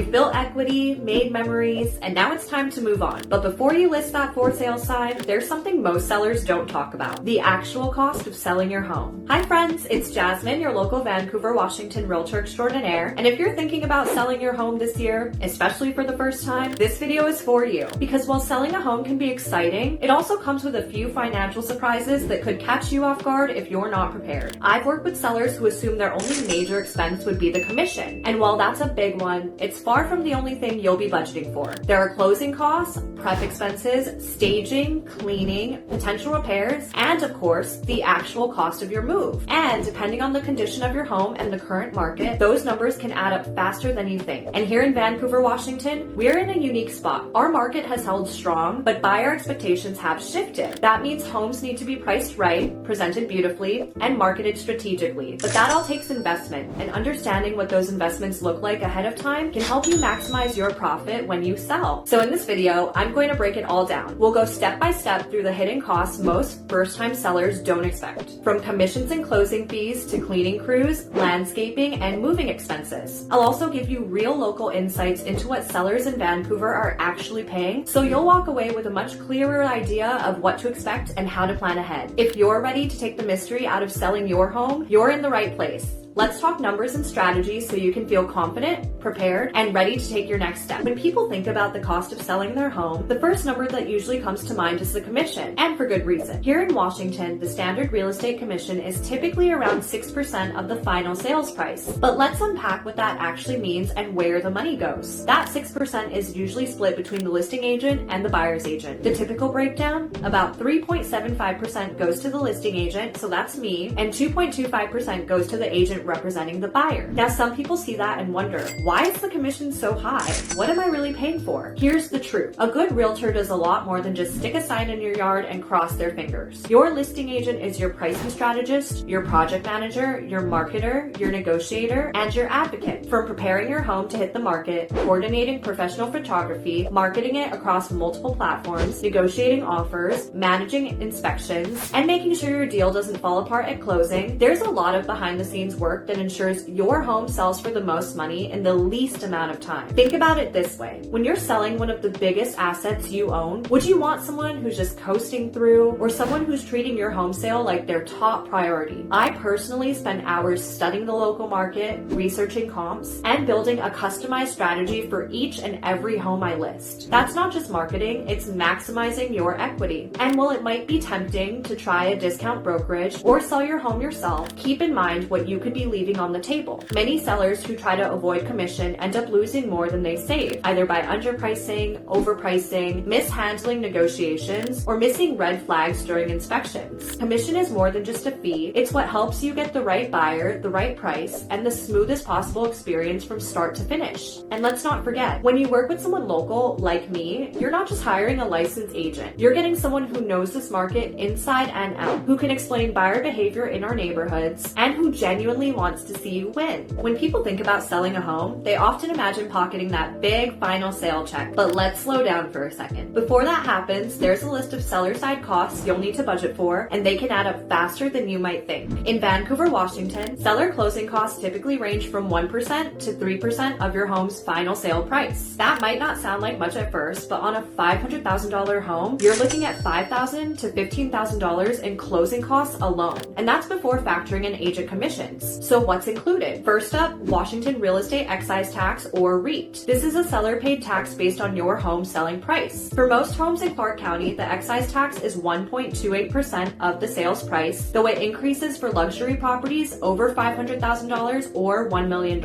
You've built equity, made memories, and now it's time to move on. But before you list that for sale sign, there's something most sellers don't talk about: the actual cost of selling your home. Hi friends, it's Jasmine, your local Vancouver, Washington realtor extraordinaire. And if you're thinking about selling your home this year, especially for the first time, this video is for you. Because while selling a home can be exciting, it also comes with a few financial surprises that could catch you off guard if you're not prepared. I've worked with sellers who assume their only major expense would be the commission. And while that's a big one, it's far from the only thing you'll be budgeting for. There are closing costs, prep expenses, staging, cleaning, potential repairs, and of course, the actual cost of your move. And depending on the condition of your home and the current market, those numbers can add up faster than you think. And here in Vancouver, Washington, we're in a unique spot. Our market has held strong, but buyer expectations have shifted. That means homes need to be priced right, presented beautifully, and marketed strategically. But that all takes investment, and understanding what those investments look like ahead of time can help you maximize your profit when you sell. So in this video, I'm going to break it all down. We'll go step by step through the hidden costs most first-time sellers don't expect. From commissions and closing fees to cleaning crews, landscaping, and moving expenses. I'll also give you real local insights into what sellers in Vancouver are actually paying, so you'll walk away with a much clearer idea of what to expect and how to plan ahead. If you're ready to take the mystery out of selling your home, you're in the right place. Let's talk numbers and strategies so you can feel confident, prepared, and ready to take your next step. When people think about the cost of selling their home, the first number that usually comes to mind is the commission, and for good reason. Here in Washington, the standard real estate commission is typically around 6% of the final sales price. But let's unpack what that actually means and where the money goes. That 6% is usually split between the listing agent and the buyer's agent. The typical breakdown, about 3.75% goes to the listing agent, so that's me, and 2.25% goes to the agent representing the buyer. Now, some people see that and wonder, why is the commission so high? What am I really paying for? Here's the truth. A good realtor does a lot more than just stick a sign in your yard and cross their fingers. Your listing agent is your pricing strategist, your project manager, your marketer, your negotiator, and your advocate. From preparing your home to hit the market, coordinating professional photography, marketing it across multiple platforms, negotiating offers, managing inspections, and making sure your deal doesn't fall apart at closing, there's a lot of behind the scenes work that ensures your home sells for the most money in the least amount of time. Think about it this way. When you're selling one of the biggest assets you own, would you want someone who's just coasting through, or someone who's treating your home sale like their top priority? I personally spend hours studying the local market, researching comps, and building a customized strategy for each and every home I list. That's not just marketing, it's maximizing your equity. And while it might be tempting to try a discount brokerage or sell your home yourself, keep in mind what you could be leaving on the table. Many sellers who try to avoid commission end up losing more than they save, either by underpricing, overpricing, mishandling negotiations, or missing red flags during inspections. Commission is more than just a fee. It's what helps you get the right buyer, the right price, and the smoothest possible experience from start to finish. And let's not forget, when you work with someone local like me, you're not just hiring a licensed agent. You're getting someone who knows this market inside and out, who can explain buyer behavior in our neighborhoods, and who genuinely wants to see you win. When people think about selling a home, they often imagine pocketing that big final sale check. But let's slow down for a second. Before that happens, there's a list of seller side costs you'll need to budget for, and they can add up faster than you might think. In Vancouver, Washington, seller closing costs typically range from 1% to 3% of your home's final sale price. That might not sound like much at first, but on a $500,000 home, you're looking at $5,000 to $15,000 in closing costs alone. And that's before factoring in agent commissions. So what's included? First up, Washington Real Estate Excise Tax, or REIT. This is a seller-paid tax based on your home selling price. For most homes in Clark County, the excise tax is 1.28% of the sales price, though it increases for luxury properties over $500,000 or $1 million.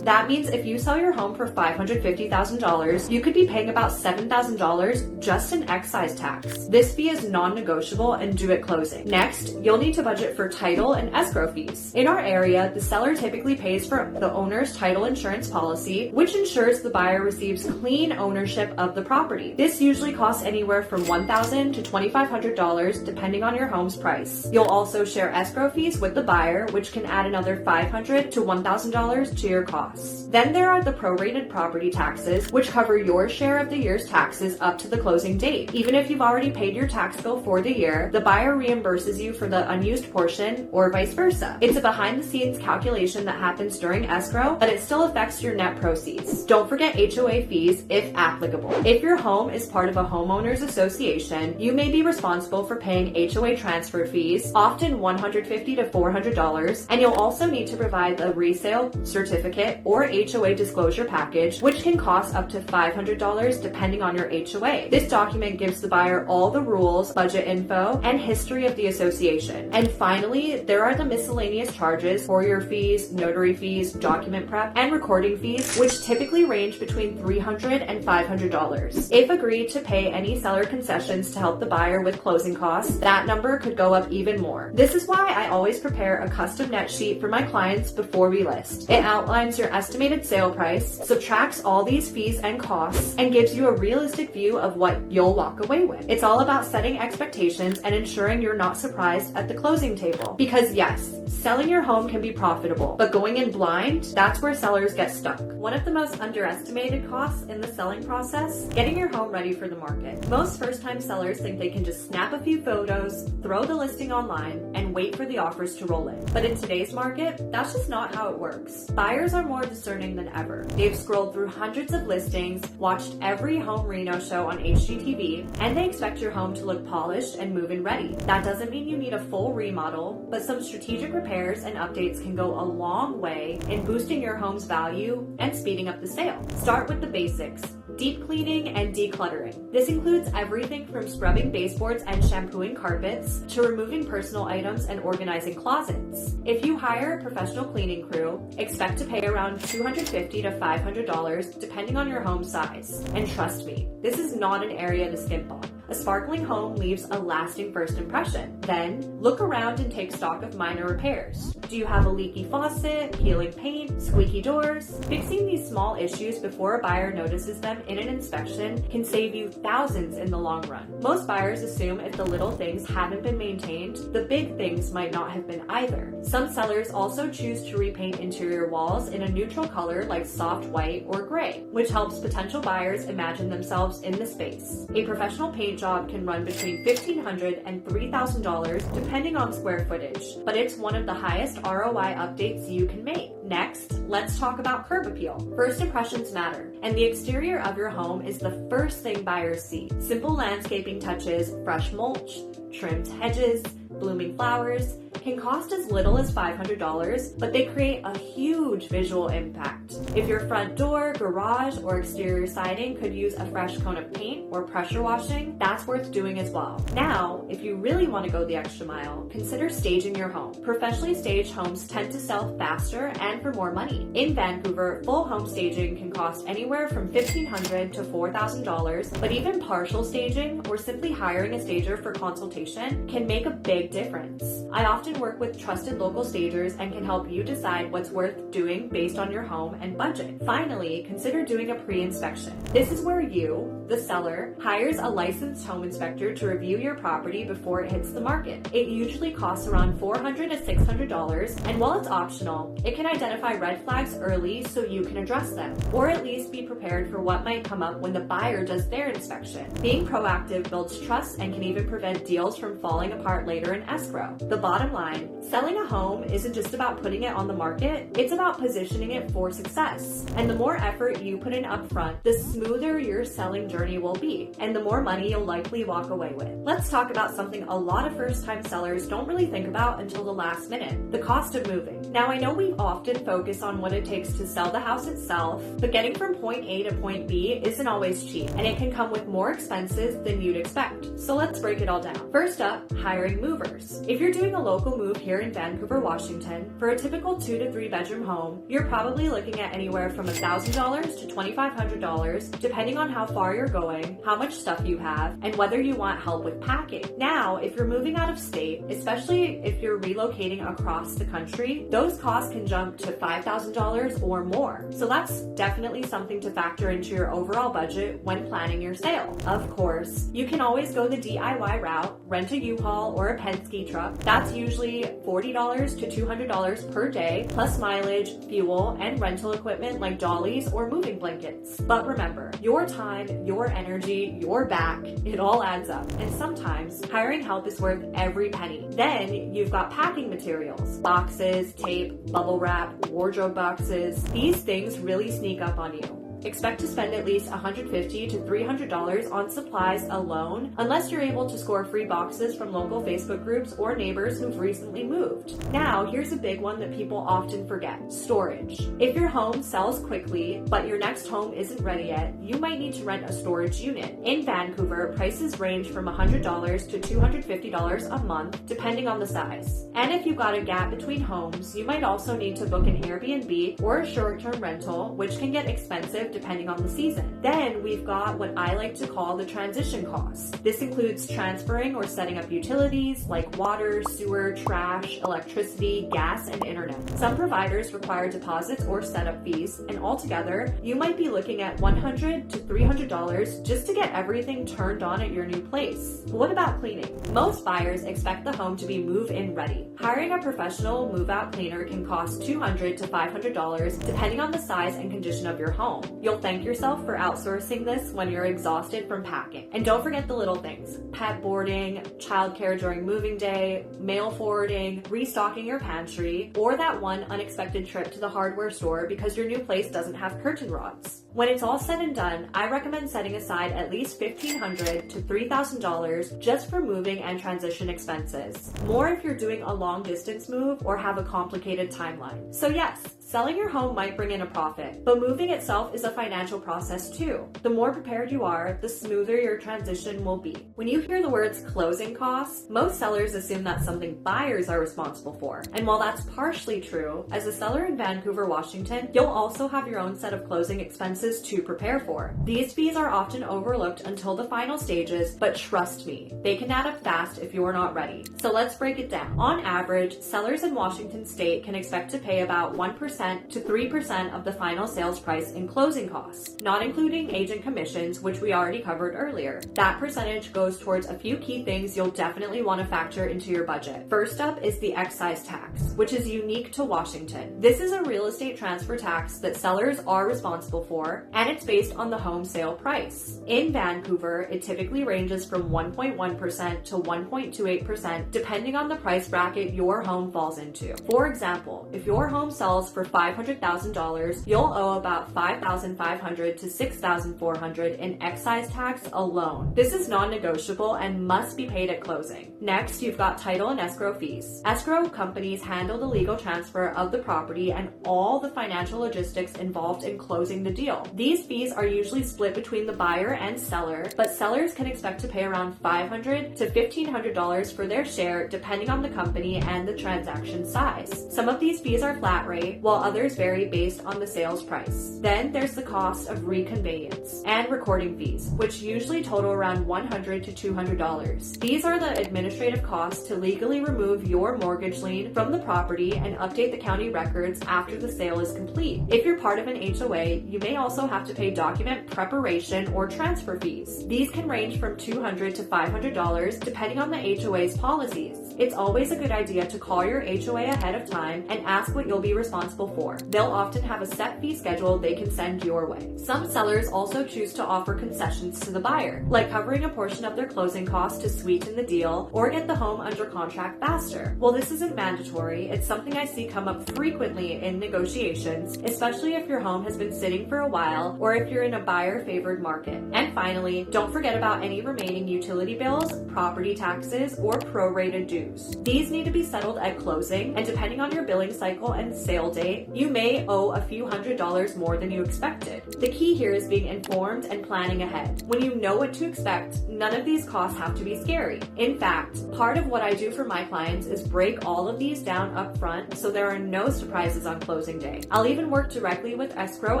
That means if you sell your home for $550,000, you could be paying about $7,000 just in excise tax. This fee is non-negotiable and due at closing. Next, you'll need to budget for title and escrow fees. In our area, the seller typically pays for the owner's title insurance policy, which ensures the buyer receives clean ownership of the property. This usually costs anywhere from $1,000 to $2,500 depending on your home's price. You'll also share escrow fees with the buyer, which can add another $500 to $1,000 to your costs. Then there are the prorated property taxes, which cover your share of the year's taxes up to the closing date. Even if you've already paid your tax bill for the year, the buyer reimburses you for the unused portion or vice versa. It's a behind-the-scenes bean-to-beans calculation that happens during escrow, but it still affects your net proceeds. Don't forget HOA fees if applicable. If your home is part of a homeowners association, you may be responsible for paying HOA transfer fees, often $150 to $400, and you'll also need to provide a resale certificate or HOA disclosure package, which can cost up to $500 depending on your HOA. This document gives the buyer all the rules, budget info, and history of the association. And finally, there are the miscellaneous charges for your fees, notary fees, document prep, and recording fees, which typically range between $300 and $500. If agreed to pay any seller concessions to help the buyer with closing costs, that number could go up even more. This is why I always prepare a custom net sheet for my clients before we list. It outlines your estimated sale price, subtracts all these fees and costs, and gives you a realistic view of what you'll walk away with. It's all about setting expectations and ensuring you're not surprised at the closing table. Because yes, selling your home can be profitable, but going in blind, that's where sellers get stuck. One of the most underestimated costs in the selling process, getting your home ready for the market. Most first-time sellers think they can just snap a few photos, throw the listing online, and wait for the offers to roll in. But in today's market, that's just not how it works. Buyers are more discerning than ever. They've scrolled through hundreds of listings, watched every home reno show on HGTV, and they expect your home to look polished and move-in ready. That doesn't mean you need a full remodel, but some strategic repairs and updates can go a long way in boosting your home's value and speeding up the sale. Start with the basics. Deep cleaning and decluttering. This includes everything from scrubbing baseboards and shampooing carpets to removing personal items and organizing closets. If you hire a professional cleaning crew, expect to pay around $250 to $500 depending on your home size. And trust me, this is not an area to skimp on. A sparkling home leaves a lasting first impression. Then, look around and take stock of minor repairs. Do you have a leaky faucet, peeling paint, squeaky doors? Fixing these small issues before a buyer notices them in an inspection can save you thousands in the long run. Most buyers assume if the little things haven't been maintained, the big things might not have been either. Some sellers also choose to repaint interior walls in a neutral color like soft white or gray, which helps potential buyers imagine themselves in the space. A professional paint job can run between $1,500 and $3,000 depending on square footage, but it's one of the highest ROI updates you can make. Next, let's talk about curb appeal. First impressions matter, and the exterior of your home is the first thing buyers see. Simple landscaping touches, fresh mulch, trimmed hedges, blooming flowers can cost as little as $500, but they create a huge visual impact. If your front door, garage, or exterior siding could use a fresh coat of paint or pressure washing, that's worth doing as well. Now, if you really want to go the extra mile, consider staging your home. Professionally staged homes tend to sell faster and for more money. In Vancouver, full home staging can cost anywhere from $1,500 to $4,000, but even partial staging or simply hiring a stager for consultation can make a big difference. I often work with trusted local stagers and can help you decide what's worth doing based on your home and budget. Finally, consider doing a pre-inspection. This is where you, the seller, hires a licensed home inspector to review your property before it hits the market. It usually costs around $400 to $600, and while it's optional, it can identify red flags early so you can address them, or at least be prepared for what might come up when the buyer does their inspection. Being proactive builds trust and can even prevent deals from falling apart later in escrow. The bottom line, selling a home isn't just about putting it on the market, it's about positioning it for success. And the more effort you put in upfront, the smoother your selling journey will be, and the more money you'll likely walk away with. Let's talk about something a lot of first-time sellers don't really think about until the last minute, the cost of moving. Now, I know we often focus on what it takes to sell the house itself, but getting from point A to point B isn't always cheap, and it can come with more expenses than you'd expect. So let's break it all down. First up, hiring movers. If you're doing a local move here in Vancouver, Washington, for a typical 2 to 3 bedroom home, you're probably looking at anywhere from $1,000 to $2,500, depending on how far you're going, how much stuff you have, and whether you want help with packing. Now, if you're moving out of state, especially if you're relocating across the country, those costs can jump to $5,000 or more. So that's definitely something to factor into your overall budget when planning your sale. Of course, you can always go the DIY route, rent a U-Haul or a Penske truck. That's usually $40 to $200 per day, plus mileage, fuel, and rental equipment like dollies or moving blankets. But remember, your time, your energy, your back, it all adds up. And sometimes Hiring help is worth every penny. Then you've got packing materials, boxes, tape, bubble wrap, wardrobe boxes. These things really sneak up on you. Expect to spend at least $150 to $300 on supplies alone, unless you're able to score free boxes from local Facebook groups or neighbors who've recently moved. Now, here's a big one that people often forget: storage. If your home sells quickly, but your next home isn't ready yet, you might need to rent a storage unit. In Vancouver, prices range from $100 to $250 a month, depending on the size. And if you've got a gap between homes, you might also need to book an Airbnb or a short-term rental, which can get expensive depending on the season. Then we've got what I like to call the transition costs. This includes transferring or setting up utilities like water, sewer, trash, electricity, gas, and internet. Some providers require deposits or setup fees, and altogether, you might be looking at $100 to $300 just to get everything turned on at your new place. But what about cleaning? Most buyers expect the home to be move-in ready. Hiring a professional move-out cleaner can cost $200 to $500 depending on the size and condition of your home. You'll thank yourself for outsourcing this when you're exhausted from packing. And don't forget the little things: pet boarding, childcare during moving day, mail forwarding, restocking your pantry, or that one unexpected trip to the hardware store because your new place doesn't have curtain rods. When it's all said and done, I recommend setting aside at least $1,500 to $3,000 just for moving and transition expenses. More if you're doing a long distance move or have a complicated timeline. So yes, selling your home might bring in a profit, but moving itself is a financial process too. The more prepared you are, the smoother your transition will be. When you hear the words closing costs, most sellers assume that's something buyers are responsible for. And while that's partially true, as a seller in Vancouver, Washington, you'll also have your own set of closing expenses to prepare for. These fees are often overlooked until the final stages, but trust me, they can add up fast if you're not ready. So let's break it down. On average, sellers in Washington state can expect to pay about 1% to 3% of the final sales price in closing costs, not including agent commissions, which we already covered earlier. That percentage goes towards a few key things you'll definitely want to factor into your budget. First up is the excise tax, which is unique to Washington. This is a real estate transfer tax that sellers are responsible for, and it's based on the home sale price. In Vancouver, it typically ranges from 1.1% to 1.28% depending on the price bracket your home falls into. For example, if your home sells for $500,000, you'll owe about $5,500 to $6,400 in excise tax alone. This is non-negotiable and must be paid at closing. Next, you've got title and escrow fees. Escrow companies handle the legal transfer of the property and all the financial logistics involved in closing the deal. These fees are usually split between the buyer and seller, but sellers can expect to pay around $500 to $1,500 for their share depending on the company and the transaction size. Some of these fees are flat rate, while others vary based on the sales price. Then there's the cost of reconveyance and recording fees, which usually total around $100 to $200. These are the administrative costs to legally remove your mortgage lien from the property and update the county records after the sale is complete. If you're part of an HOA, you may also have to pay document preparation or transfer fees. These can range from $200 to $500 depending on the HOA's policies. It's always a good idea to call your HOA ahead of time and ask what you'll be responsible for. They'll often have a set fee schedule they can send your way. Some sellers also choose to offer concessions to the buyer, like covering a portion of their closing costs to sweeten the deal or get the home under contract faster. While this isn't mandatory, it's something I see come up frequently in negotiations, especially if your home has been sitting for a while or if you're in a buyer-favored market. And finally, don't forget about any remaining utility bills, property taxes, or prorated dues. These need to be settled at closing, and depending on your billing cycle and sale date, you may owe a few $100s more than you expected. The key here is being informed and planning ahead. When you know what to expect, none of these costs have to be scary. In fact, part of what I do for my clients is break all of these down up front so there are no surprises on closing day. I'll even work directly with escrow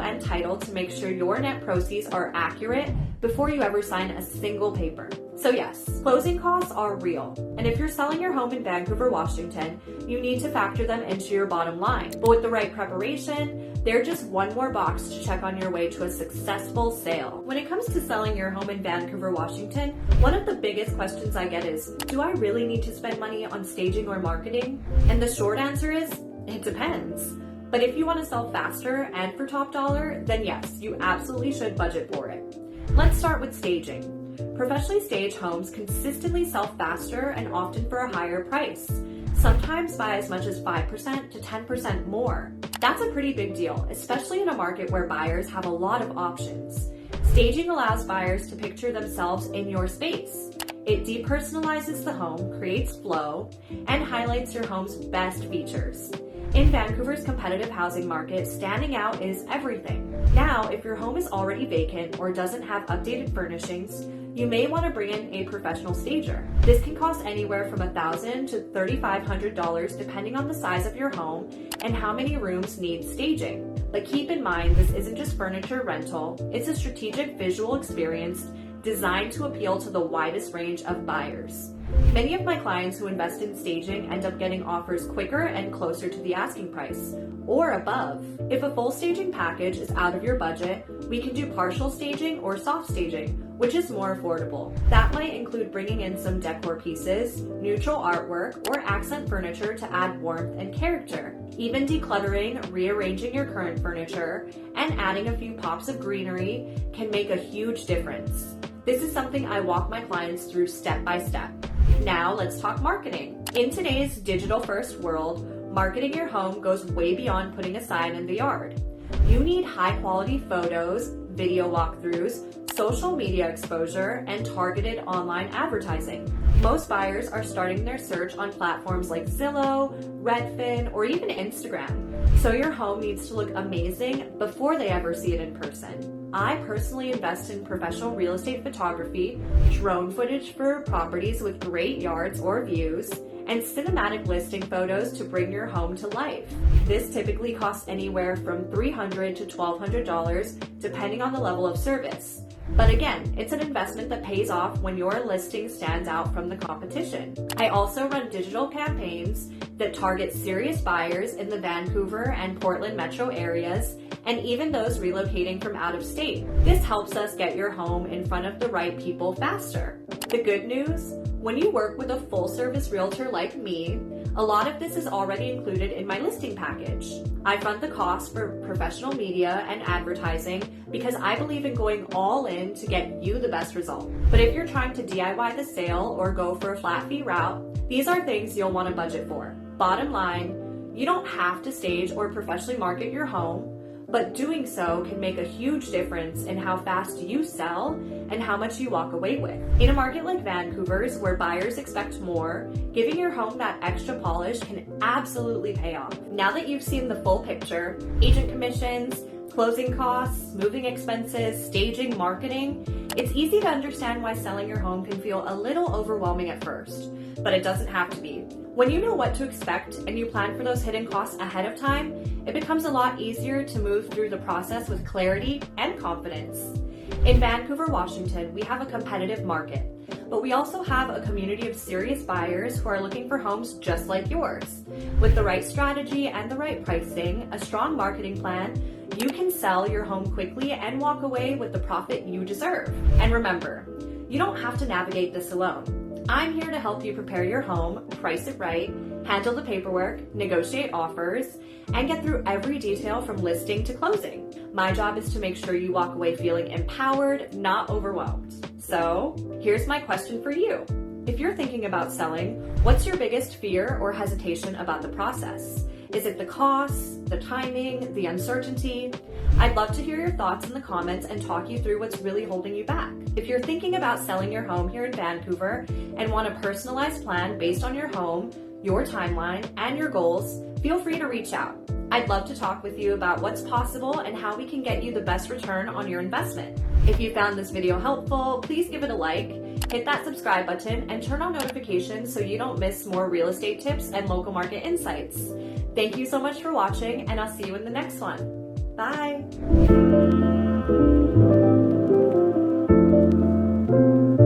and title to make sure your net proceeds are accurate before you ever sign a single paper. So yes, closing costs are real. And if you're selling your home in Vancouver, Washington, you need to factor them into your bottom line. But with the right preparation, they're just one more box to check on your way to a successful sale. When it comes to selling your home in Vancouver, Washington, one of the biggest questions I get is, do I really need to spend money on staging or marketing? And the short answer is, it depends. But if you want to sell faster and for top dollar, then yes, you absolutely should budget for it. Let's start with staging. Professionally staged homes consistently sell faster and often for a higher price, sometimes by as much as 5% to 10% more. That's a pretty big deal, especially in a market where buyers have a lot of options. Staging allows buyers to picture themselves in your space. It depersonalizes the home, creates flow, and highlights your home's best features. In Vancouver's competitive housing market, standing out is everything. Now, if your home is already vacant or doesn't have updated furnishings, you may want to bring in a professional stager. This can cost anywhere from $1,000 to $3,500 depending on the size of your home and how many rooms need staging. But keep in mind, this isn't just furniture rental, it's a strategic visual experience designed to appeal to the widest range of buyers. Many of my clients who invest in staging end up getting offers quicker and closer to the asking price, or above. If a full staging package is out of your budget, we can do partial staging or soft staging, which is more affordable. That might include bringing in some decor pieces, neutral artwork, or accent furniture to add warmth and character. Even decluttering, rearranging your current furniture, and adding a few pops of greenery can make a huge difference. This is something I walk my clients through step by step. Now let's talk marketing. In today's digital-first world, marketing your home goes way beyond putting a sign in the yard. You need high-quality photos, video walkthroughs, social media exposure, and targeted online advertising. Most buyers are starting their search on platforms like Zillow, Redfin, or even Instagram. So your home needs to look amazing before they ever see it in person. I personally invest in professional real estate photography, drone footage for properties with great yards or views, and cinematic listing photos to bring your home to life. This typically costs anywhere from $300 to $1,200 depending on the level of service. But again, it's an investment that pays off when your listing stands out from the competition. I also run digital campaigns that target serious buyers in the Vancouver and Portland metro areas, and even those relocating from out of state. This helps us get your home in front of the right people faster. The good news? When you work with a full-service realtor like me, a lot of this is already included in my listing package. I fund the cost for professional media and advertising because I believe in going all in to get you the best result. But if you're trying to DIY the sale or go for a flat fee route, these are things you'll want to budget for. Bottom line, you don't have to stage or professionally market your home, but doing so can make a huge difference in how fast you sell and how much you walk away with. In a market like Vancouver's, where buyers expect more, giving your home that extra polish can absolutely pay off. Now that you've seen the full picture, agent commissions, closing costs, moving expenses, staging, marketing, it's easy to understand why selling your home can feel a little overwhelming at first, but it doesn't have to be. When you know what to expect and you plan for those hidden costs ahead of time, it becomes a lot easier to move through the process with clarity and confidence. In Vancouver, Washington, we have a competitive market, but we also have a community of serious buyers who are looking for homes just like yours. With the right strategy and the right pricing, a strong marketing plan, you can sell your home quickly and walk away with the profit you deserve. And remember, you don't have to navigate this alone. I'm here to help you prepare your home, price it right, handle the paperwork, negotiate offers, and get through every detail from listing to closing. My job is to make sure you walk away feeling empowered, not overwhelmed. So, here's my question for you. If you're thinking about selling, what's your biggest fear or hesitation about the process? Is it the costs, the timing, the uncertainty? I'd love to hear your thoughts in the comments and talk you through what's really holding you back. If you're thinking about selling your home here in Vancouver and want a personalized plan based on your home, your timeline, and your goals, feel free to reach out. I'd love to talk with you about what's possible and how we can get you the best return on your investment. If you found this video helpful, please give it a like, hit that subscribe button, and turn on notifications so you don't miss more real estate tips and local market insights. Thank you so much for watching, and I'll see you in the next one. Bye!